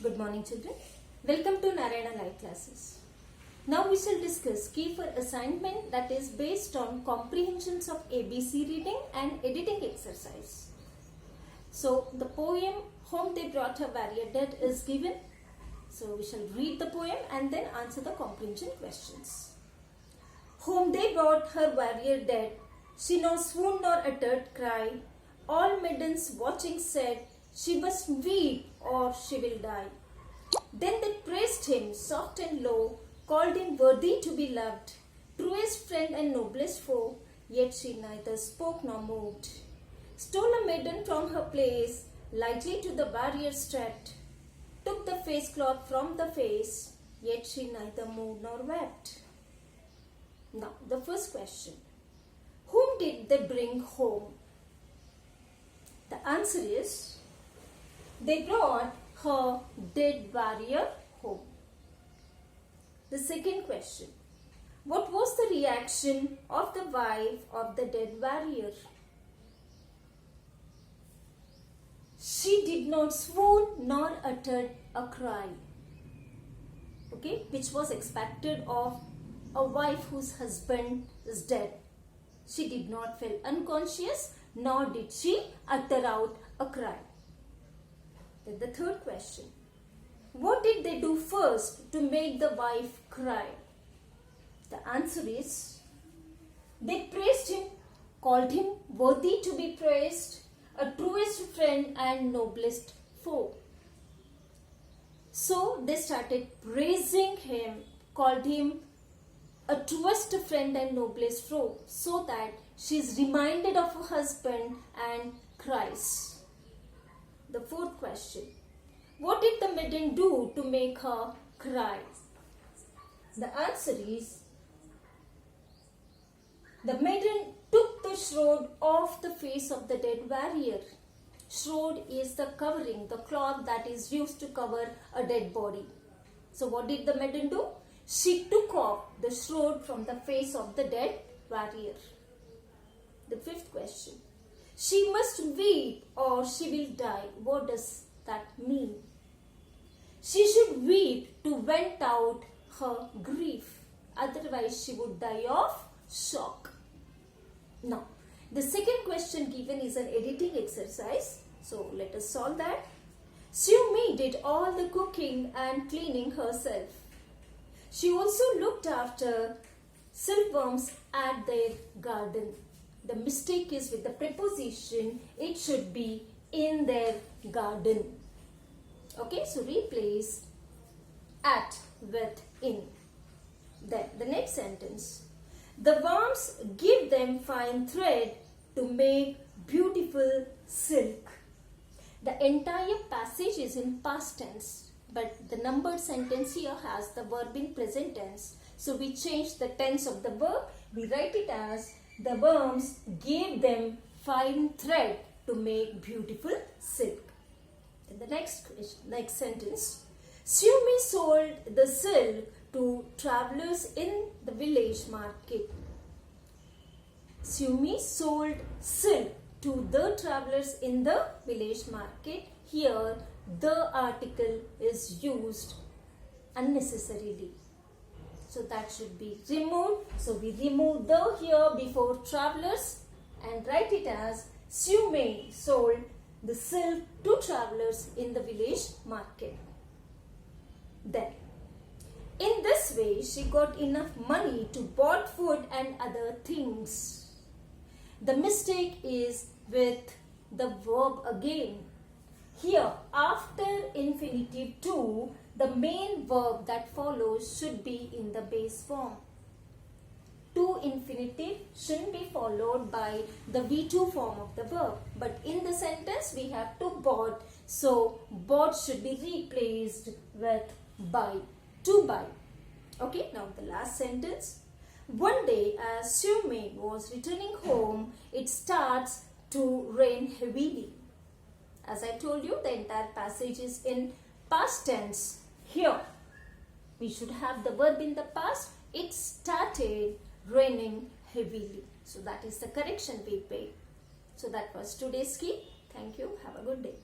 Good morning, children. Welcome to Narayana Live Classes. Now we shall discuss key for assignment that is based on comprehensions of ABC reading and editing exercise. So the poem Home They Brought Her Warrior Dead is given. So we shall read the poem and then answer the comprehension questions. Home they brought her warrior dead. She nor swooned nor uttered cry. All maidens watching said, she must weep or she will die. Then they praised him soft and low, called him worthy to be loved, truest friend and noblest foe, yet she neither spoke nor moved. Stole a maiden from her place, lightly to the warrior stepped, took the face cloth from the face, yet she neither moved nor wept. Now the first question, whom did they bring home? The answer is, they brought her dead warrior home. The second question, what was the reaction of the wife of the dead warrior? She did not swoon nor uttered a cry, which was expected of a wife whose husband is dead. She did not feel unconscious, nor did she utter out a cry. Then the third question, what did they do first to make the wife cry? The answer is, they praised him, called him worthy to be praised, a truest friend and noblest foe. So they started praising him, called him a truest friend and noblest foe, so that she is reminded of her husband and cries. The fourth question, what did the maiden do to make her cry? The answer is, the maiden took the shroud off the face of the dead warrior. Shroud is the covering, the cloth that is used to cover a dead body. So what did the maiden do? She took off the shroud from the face of the dead warrior. The fifth question, she must weep or she will die. What does that mean? She should weep to vent out her grief. Otherwise, she would die of shock. Now, the second question given is an editing exercise. So, let us solve that. Sue Me did all the cooking and cleaning herself. She also looked after silkworms at their garden. The mistake is with the preposition, it should be in their garden. Okay, so replace at with in. Then the next sentence, the worms give them fine thread to make beautiful silk. The entire passage is in past tense, but the numbered sentence here has the verb in present tense. So we change the tense of the verb. We write it as, the worms gave them fine thread to make beautiful silk. In the next sentence, Sue Me sold the silk to travelers in the village market. Sue Me sold silk to the travelers in the village market. Here, the article is used unnecessarily. So that should be removed. So we remove the here before travelers and write it as, Sue Me sold the silk to travelers in the village market. Then, in this way, she got enough money to buy food and other things. The mistake is with the verb again. Here, after infinitive to, the main verb that follows should be in the base form. To infinitive shouldn't be followed by the V2 form of the verb. But in the sentence, we have to bought. So, bought should be replaced with by. To buy. Okay, now the last sentence. One day, as Sue Me was returning home, it starts to rain heavily. As I told you, the entire passage is in past tense. Here, we should have the verb in the past. It started raining heavily. So that is the correction we made. So that was today's key. Thank you. Have a good day.